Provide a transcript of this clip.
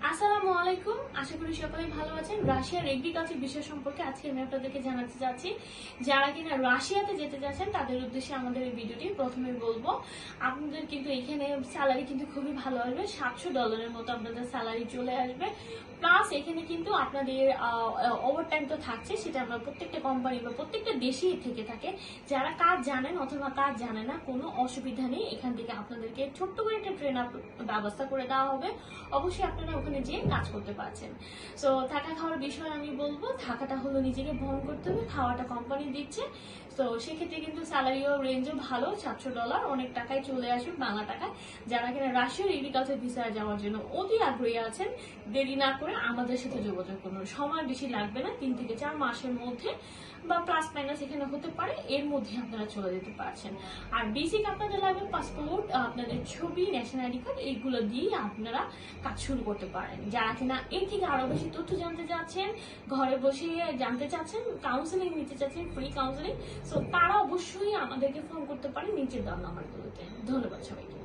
আসসালামু আলাইকুম, আশা করি সকলে ভালো আছেন। রাশিয়ার এগ্রিকালচার বিষয় সম্পর্কে আজকে আমি আপনাদেরকে জানাতে যাচ্ছি। যারা কিনা রাশিয়াতে যেতে যাচ্ছেন তাদের উদ্দেশ্যে আমাদের এই ভিডিওটি। প্রথমে বলবো, আপনাদের কিন্তু এখানে স্যালারি কিন্তু খুবই ভালো আসবে, $700 মতো আপনাদের স্যালারি চলে আসবে। প্লাস এখানে কিন্তু আপনাদের ওভারটাইম তো থাকছে, সেটা আমরা প্রত্যেকটা কোম্পানি বা প্রত্যেকটা দেশেই থেকে থাকে। যারা কাজ জানেন অথবা কাজ জানে না, কোনো অসুবিধা নেই। এখান থেকে আপনাদেরকে ছোট্ট করে একটা ট্রেন আপ ব্যবস্থা করে দেওয়া হবে। অবশ্যই আপনারা ওখানে যেয়ে কাজ করতে পারছেন। সো থাকা খাওয়ার বিষয়ে আমি বলবো, থাকাটা হলো নিজেকে বহন করতে হবে, খাওয়াটা কোম্পানি দিচ্ছে। তো সেক্ষেত্রে কিন্তু স্যালারিও রেঞ্জও ভালো, $700 অনেক টাকায় চলে আসবে বাংলা টাকায়। যারা কিনা রাশিয়ার এগ্রিকালচার ভিসায় যাওয়ার জন্য অতি আগ্রহী আছেন, দেরি না করে আমাদের সাথে যোগাযোগ করুন। সময় বেশি লাগবে না, 3 থেকে 4 মাসের মধ্যে বা প্লাস মাইনাস এখানে হতে পারে, এর মধ্যে আপনারা চলে যেতে পারছেন। আর বেসিক আপনাদের লাগবে পাসপোর্ট, আপনাদের ছবি, ন্যাশনাল আইডি কার্ড, এইগুলো দিয়ে আপনারা কাজ শুরু করতে পারেন। যারা কিনা এর থেকে আরো বেশি তথ্য জানতে চাচ্ছেন, ঘরে বসে জানতে চাচ্ছেন, কাউন্সিলিং নিতে চাচ্ছেন, ফ্রি কাউন্সিলিং, সো তারা অবশ্যই আমাদেরকে ফোন করতে পারেন নিচে দেওয়া নাম্বারগুলোতে। ধন্যবাদ সবাইকে।